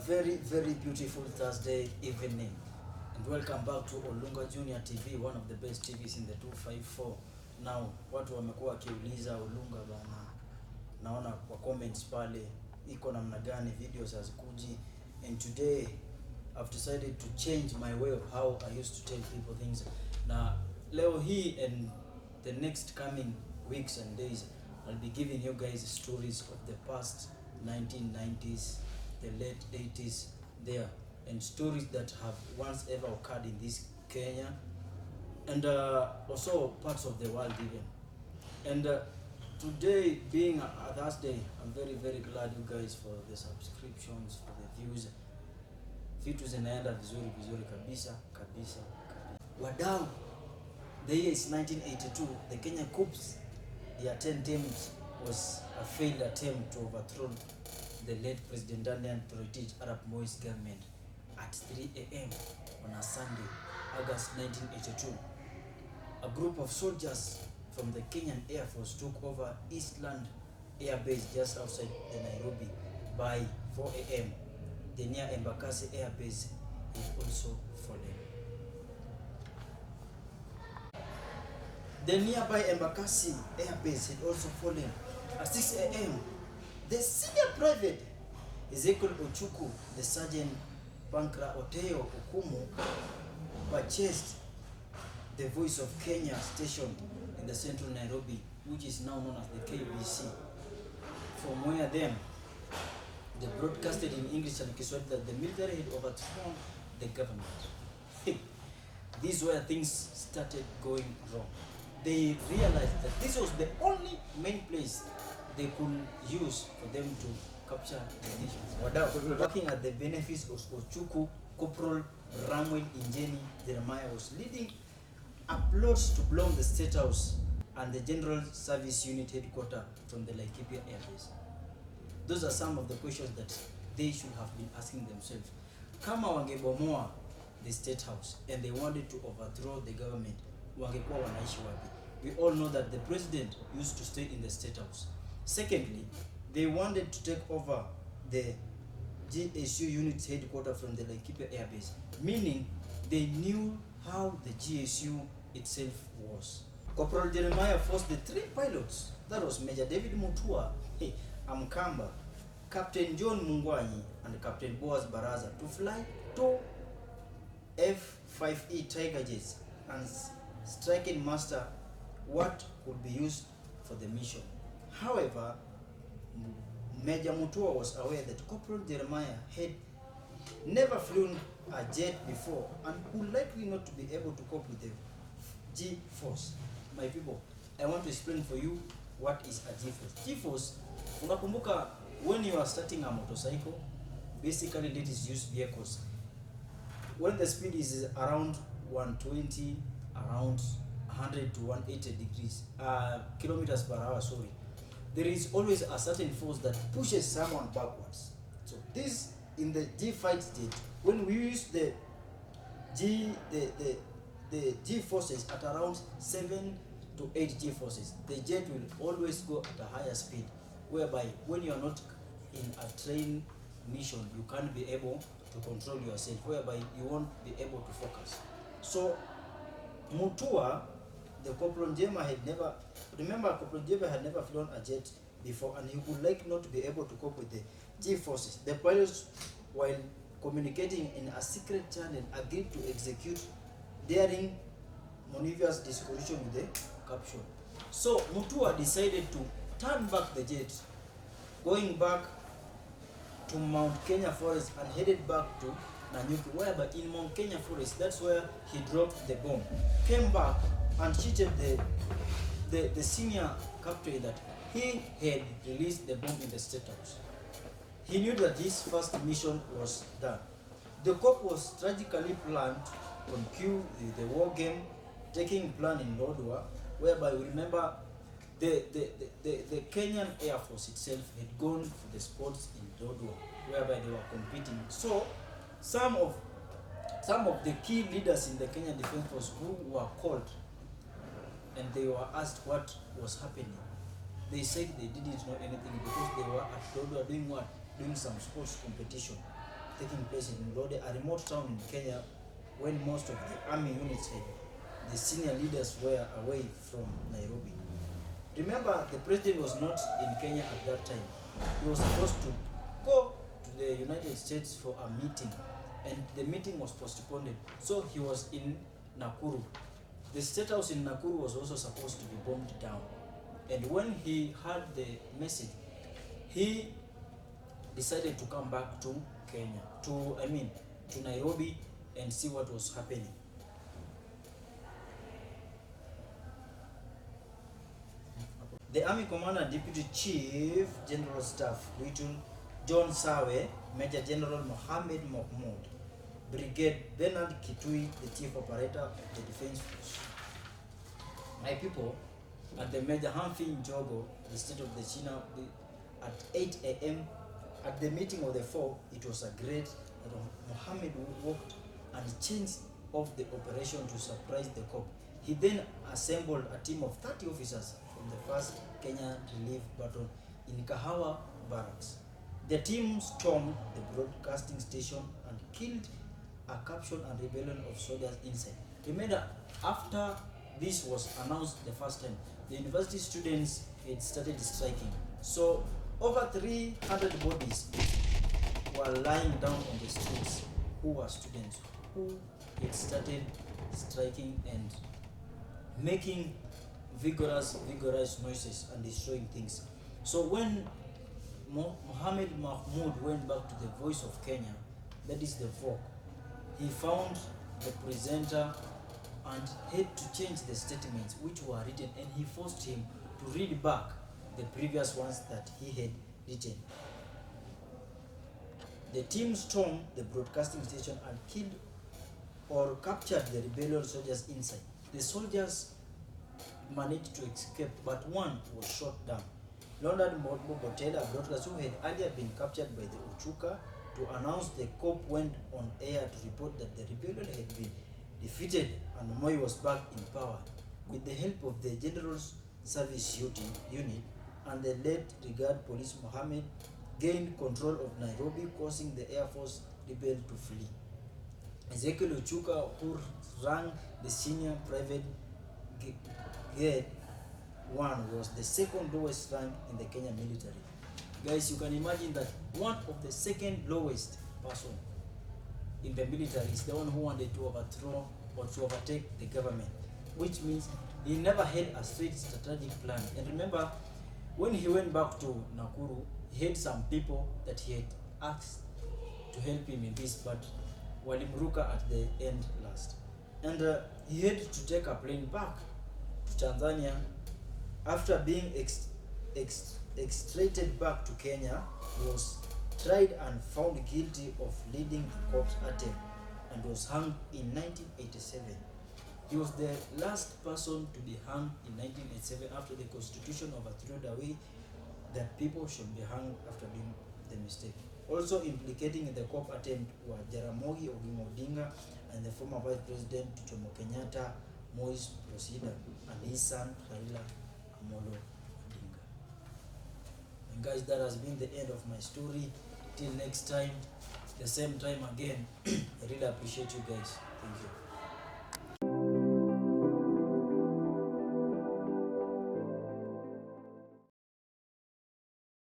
very beautiful Thursday evening, and welcome back to OlungaJr TV, one of the best TVs in the 254. Now, watu wamekuwa wakiuliza Olunga bana, naona kwa comments pale iko namna gani videos hazikuji, and today I've decided to change my way of how I used to tell people things. Na leo hii and the next coming weeks and days, I'll be giving you guys stories of the past 1990s, the late 80s there, and stories that have once ever occurred in this Kenya and also parts of the world even. And today being a Thursday, I'm very glad you guys for the subscriptions, for the views. Vitu zinaenda vizuri kabisa. Wadau, the year is 1982. The Kenyan Coup's their 10 attempts was a failed attempt to overthrow the late President Daniel Arap Moi's government at 3 a.m. on a Sunday, August 1982. A group of soldiers from the Kenyan Air Force took over Eastland Air Base just outside the Nairobi by 4 a.m. The near Embakasi Air Base had also fallen. The nearby Embakasi Air Base had also fallen. At 6 a.m., the senior private Ezekiel Ochuku, the Sergeant Pankra Oteo Okumu, purchased the Voice of Kenya station in the central Nairobi, which is now known as the KBC. From where then, they broadcasted in English and Kiswahili that the military had overthrown the government. These were things started going wrong. They realized that this was the only main place they could use for them to capture the nation. Working at the benefits of Ochuku, Corporal Ramwell Injeni Jeremiah was leading uploads to blow the State House and the General Service Unit headquarters from the Laikipia Air Base. Those are some of the questions that they should have been asking themselves. Kama wangebomoa the State House and they wanted to overthrow the government, wangekuwa wanaishi wapi? We all know that the president used to stay in the State House. Secondly, they wanted to take over the GSU unit's headquarters from the Laikipia Air Base, meaning they knew how the GSU itself was. Corporal Jeremiah forced the 3 pilots, that was Major David Mutua, Amkamba, Captain John Mungwanyi, and Captain Boaz Baraza to fly 2 F-5E Tiger jets and striking master what could be used for the mission. However, Major Mutua was aware that Corporal Jeremiah had never flown a jet before and would likely not to be able to cope with the G-force. My people, I want to explain for you what is a G-force. G-force, unakumbuka when you are starting a motorcycle, basically ladies use vehicles. When the speed is around 120, around 100 to 180 degrees, kilometers per hour, sorry, there is always a certain force that pushes someone backwards. So this in the G fight state, when we use the G forces at around 7 to 8 G forces, the jet will always go at a higher speed, whereby when you are not in a train mission, you can't be able to control yourself, whereby you won't be able to focus. So Mutua, the Corporal Jema had never, remember Corporal Jema had never flown a jet before, and he would like not to be able to cope with the G forces. The pilots, while communicating in a secret channel, agreed to execute daring maneuvers discouraging with the capture. So Mutua decided to turn back the jet, going back to Mount Kenya Forest and headed back to Nanyuki, whereby in Mount Kenya Forest, that's where he dropped the bomb. Came back and cheated the senior captain that he had released the bomb in the State House. He knew that his first mission was done. The coup was tragically planned on Coup, the war game, taking plan in Lodwar, whereby we remember the Kenyan Air Force itself had gone for the sports in Lodwar, whereby they were competing. So some of the key leaders in the Kenyan Defense Force who were called and they were asked what was happening, they said they didn't know anything because they were at Lodwar doing what? Doing some sports competition. taking place in Lode, a remote town in Kenya, when most of the army units and the senior leaders were away from Nairobi. Remember, the president was not in Kenya at that time. He was supposed to go to the United States for a meeting, and the meeting was postponed. So he was in Nakuru. The state house in Nakuru was also supposed to be bombed down. And when he heard the message, he decided to come back to Kenya, to Nairobi, and see what was happening. The Army Commander and Deputy Chief General Staff, Little John Sawe, Major General Mohammed Mahmoud, Brigade Bernard Kitui, the Chief Operator of the Defense Force. My people, at the Major Humphrey Njogo, the state of the China, at 8 a.m. at the meeting of the four, it was agreed that Mohammed walked and changed off the operation to surprise the coup. He then assembled a team of 30 officers from the 1st Kenyan Relief Battalion in Kahawa Barracks. The team stormed the broadcasting station and killed a captured and rebellion of soldiers inside. Remember, after this was announced the first time, the university students had started striking. So over 300 bodies were lying down on the streets who were students who had started striking and making vigorous noises and destroying things. So when Mohammed Mahmoud went back to the Voice of Kenya, that is the Vogue, he found the presenter and had to change the statements which were written, and he forced him to read back the previous ones that he had written. The team stormed the broadcasting station and killed or captured the rebellion soldiers inside. The soldiers managed to escape, but one was shot down. Leonard Botela, a broadcaster who had earlier been captured by the Uchuka, to announce the coup went on air to report that the rebellion had been defeated and Moi was back in power. With the help of the General's Service Unit and the late Brigade Police, Mohammed gained control of Nairobi, causing the Air Force rebel to flee. Ezekiel Uchuka, who ranked the senior private grade 1, was the second lowest rank in the Kenyan military. Guys, you can imagine that one of the second lowest person in the military is the one who wanted to overthrow or to overtake the government, which means he never had a straight strategic plan. And remember, when he went back to Nakuru, he had some people that he had asked to help him in this, but walimruka at the end last. And he had to take a plane back to Tanzania. After being extradited back to Kenya, he was tried and found guilty of leading the coup attempt and was hung in 1987. He was the last person to be hung in 1987 after the constitution overthrew the way that people should be hung after doing the mistake. Also implicating in the coup attempt were Jaramogi Oginga Odinga and the former Vice President Jomo Kenyatta, Moise Procida, and his son Raila Amolo Odinga. And guys, that has been the end of my story. Till next time, the same time again. I really appreciate you guys. Thank you.